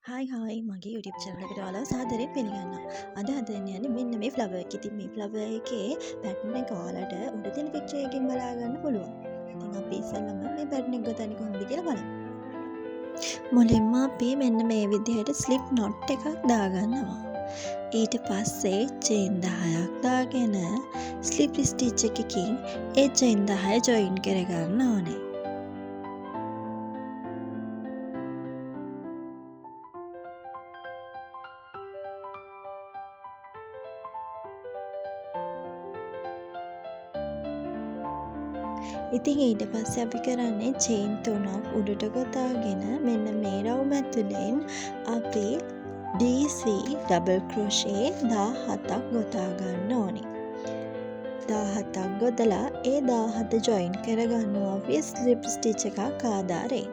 Hi මගේ YouTube channel එකට ඔයාලව සාදරයෙන් පිළිගන්නවා. අද හදන්න යන්නේ මෙන්න මේ flower එක. ඉතින් මේ flower එකේ pattern එක ඔයාලට උඩ තියෙන picture එකකින් බලා ගන්න පුළුවන්. ඉතින් අපි ඉස්සෙල්ලම මේ pattern එක ගොතන්නේ කොහොමද කියලා බලමු. මුලින්ම අපි මෙන්න මේ විදිහට slip knot එකක් දාගන්නවා. ඊට පස්සේ chain 10ක් දාගෙන slip stitch එකකින් ඒ chain 10 join කරගන්න ඕනේ. ඉතින් ඊට පස්සේ අපි කරන්නේ චේන් 3ක් උඩට ගොතාගෙන මෙන්න මේ රවුම ඇතුලෙන් අපි DC ඩබල් ක්‍රොෂේ 17ක් ගොතා ගන්න ඕනේ. 17ක් ගොතලා ඒ 17 ජොයින් කරගන්නවා අපි ස්ලිප් ස්ටිච් එකක් ආධාරයෙන්.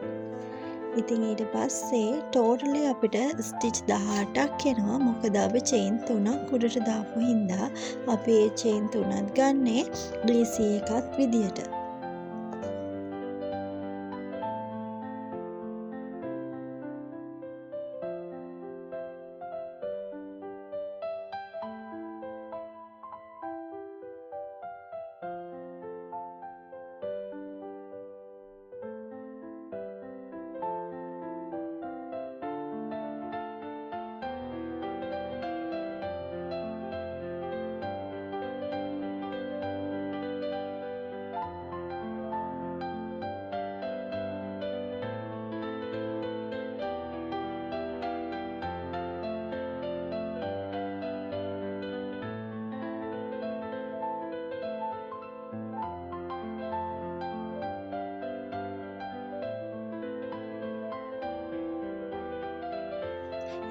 ඉතින් ඊට පස්සේ ටෝටලි අපිට ස්ටිච් 18ක් එනවා. මොකද අපි චේන් 3ක් උඩට දාපු හින්දා අපි ඒ චේන් 3ත් ගන්නේ DC එකත් විදියට.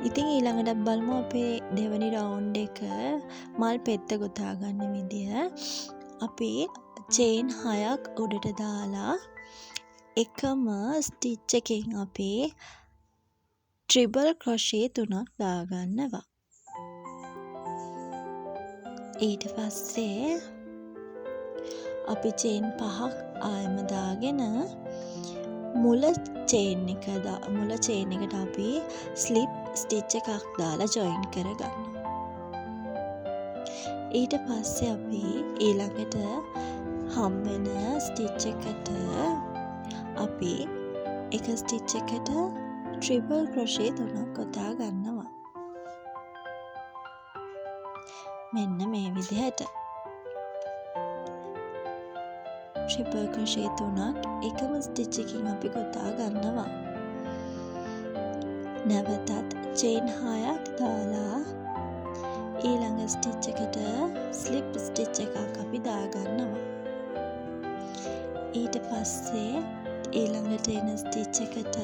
ඉතින් ඊළඟට බලමු අපේ දෙවනි රවුන්ඩ් එක මල් පෙත්ත ගොතා ගන්න විදිය. අපි චේන් 6ක් උඩට දාලා එකම ස්ටිච් එකෙන් අපි ට්‍රිපල් ක්‍රොෂේ 3ක් දාගන්නවා. ඊට පස්සේ අපි චේන් 5ක් ආයම දාගෙන මුල චේන් එකට අපි ස්ලිප් ස්ටිච් එකක් දාලා ජොයින් කරගන්නවා. ඊට පස්සේ අපි ඊළඟට හම්බෙන ස්ටිච් එකට අපි එක ස්ටිච් එකට ට්‍රිපල් ක්‍රොෂේ 3ක් ගොතා ගන්නවා. මෙන්න මේ විදිහට ට්‍රිපල් ක්‍රොෂේ 3ක් එකම ස්ටිච් එකකින් අපි ගොතා ගන්නවා. නැවතත් චේන් 6ක් දාලා ඊළඟ ස්ටිච් එකට ස්ලිප් ස්ටිච් එකක් අපි දාගන්නවා. ඊට පස්සේ ඊළඟට එන ස්ටිච් එකට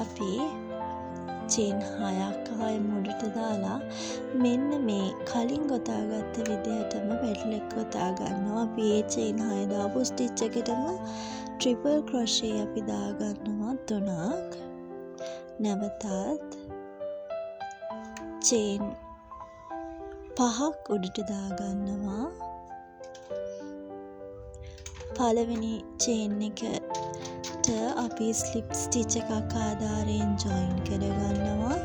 අපි චේන් 6ක් ආයෙ මුලට දාලා මෙන්න මේ කලින් ගොතාගත්ත විදිහටම පැටලෙක් ගොතා ගන්නවා. අපි ඒ චේන් 6 දාපු ස්ටිච් එකටම ට්‍රිපල් ක්‍රොෂේ අපි දාගන්නවා 3ක්. නැවතත් චේන් 5ක් උඩට දාගන්නවා. පළවෙනි චේන් එකට අපි ස්ලිප් ස්ටිච් එකක් ආධාරයෙන් ජොයින් කරගන්නවා.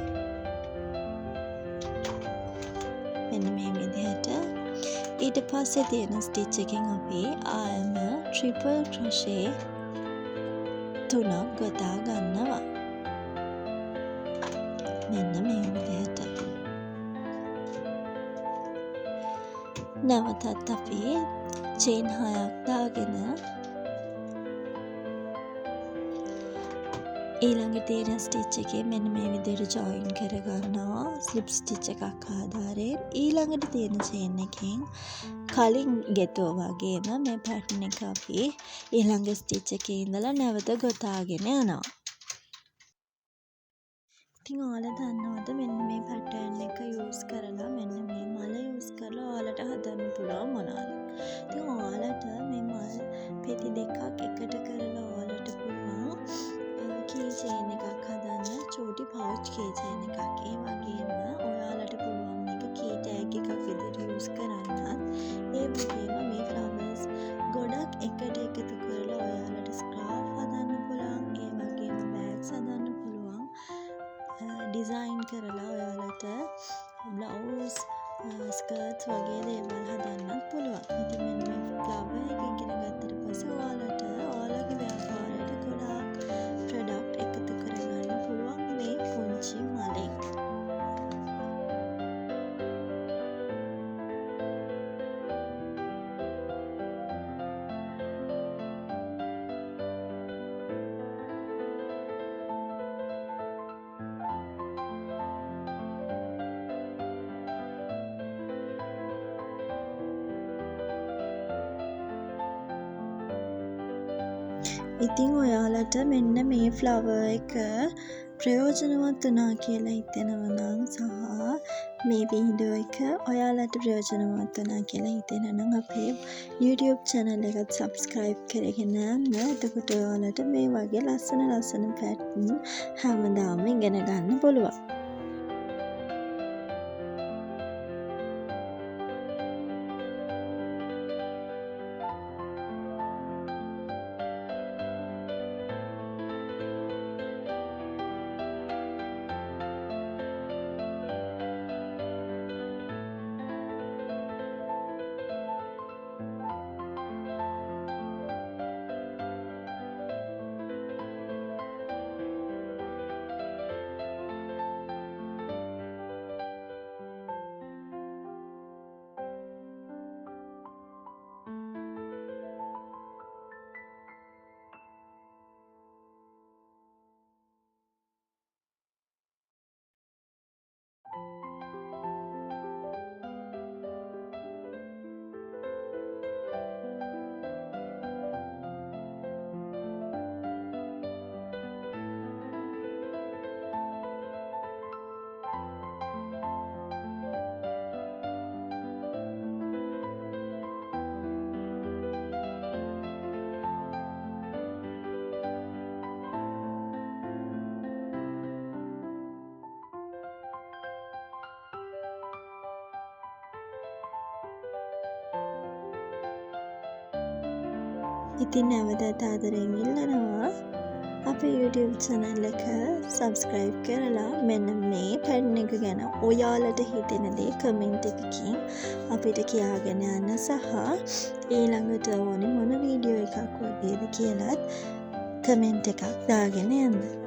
මෙන්න මේ විදිහට. ඊට පස්සේ තියෙන ස්ටිච් එකෙන් අපි ආයම ට්‍රිපල් ක්‍රොෂේ 3ක් ගොතා ගන්නවා. මෙන්න මේ විදිහට. නැවතත් අපි චේන් 6ක් දාගෙන ඊළඟ තියෙන ස්ටිච් එකේ මෙන්න මේ විදිහට ජොයින් කරගන්නවා ස්ලිප් ස්ටිච් එකක් ආධාරයෙන්. ඊළඟට තියෙන චේන් එකෙන් කලින් ගෙතුවා වගේම මේ පැටර්න් එක අපි ඊළඟ ස්ටිච් එකේ ඉඳලා නැවත ගොතාගෙන යනවා. ඉතින් ඔයාලා දන්නවද මෙන්න මේ පැටර්න් එක යූස් කරලා මෙන්න මේ මල යූස් කරලා ඔයාලට හදන්න පුළුවන් මොනවාද? ඉතින් ඔයාලට මේ මල් පෙති දෙකක් එකට කරලා ඔයාලට පුළුවන් කී චේන් එකක් හදන්න. චූටි පවුච් කී චේන් එකක්. ඒ වගේම ඔයාලට පුළුවන් මේක කී ටැග් එකක් විදිහට යූස් කරන්නත්. ඒ වගේම මේ ෆ්ලවර්ස් ගොඩක් එකට එකතු කරලා ඔයාලට ස්කාර්ෆ් හදන්න පුළුවන්. පැටර්න්ස් හදන්න පුළුවන්. ඩිසයින් කරලා ඔයාලට බ්ලවුස් ස්කර්ට්ස් වගේ දේවල් හදන්නත් පුළුවන්. ඉතින් මෙන්න මේ ෆ්ලවර් එක ඉගෙන ගත්තට පස්සේ ඔයාලට ඔයාලගේ ව්‍යාපාරයට ගොඩාක් ප්‍රොඩක්ට් එකතු කරගන්න පුළුවන් මේ පුංචි මලෙන්. ඉතින් ඔයාලට මෙන්න මේ ෆ්ලවර් එක ප්‍රයෝජනවත් වුණා කියලා හිතෙනවා නම් සහ මේ වීඩියෝ එක ඔයාලට ප්‍රයෝජනවත් වුණා කියලා හිතෙනවා නම් අපේ YouTube channel එකත් subscribe කරගෙන යන්න. එතකොට ඔයාලට මේ වගේ ලස්සන pattern හැමදාම ඉගෙන ගන්න පුළුවන්. ඉතින් නැවතත් ආදරයෙන් ඉල්ලනවා අපේ YouTube channel එක subscribe කරලා මෙන්න මේ pattern එක ගැන ඔයාලට හිතෙන දේ comment එකකින් අපිට කියාගෙන යන්න සහ ඊළඟට ඕනේ මොන වීඩියෝ එකක් වගේද කියලාත් comment එකක් දාගෙන යන්න.